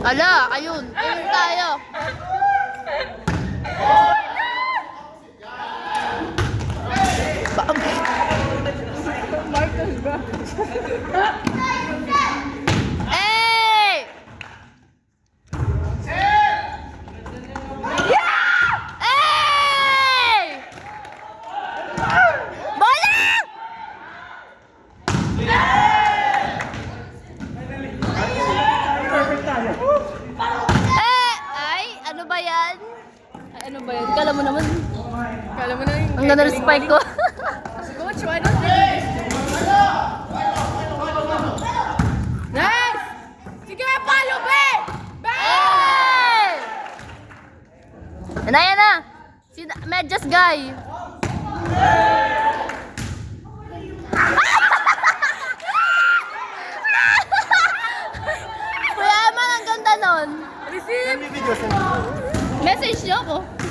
Ala, ayun. Ayun tayo. Marcos ba? Hey! Hey! Bola! Perfect tayo. Ay, ano ba yan? Ay, ano ba yan? Kala mo naman. Kala mo na yung... Ang ganda ng spike ko. Coach, why not do this? Nice! Sige, palo, be! Be! Hey! Yan na, yan na. Si Medyas guy. Kuya Eman, ang ganda nun. Receive! Message niyo ako.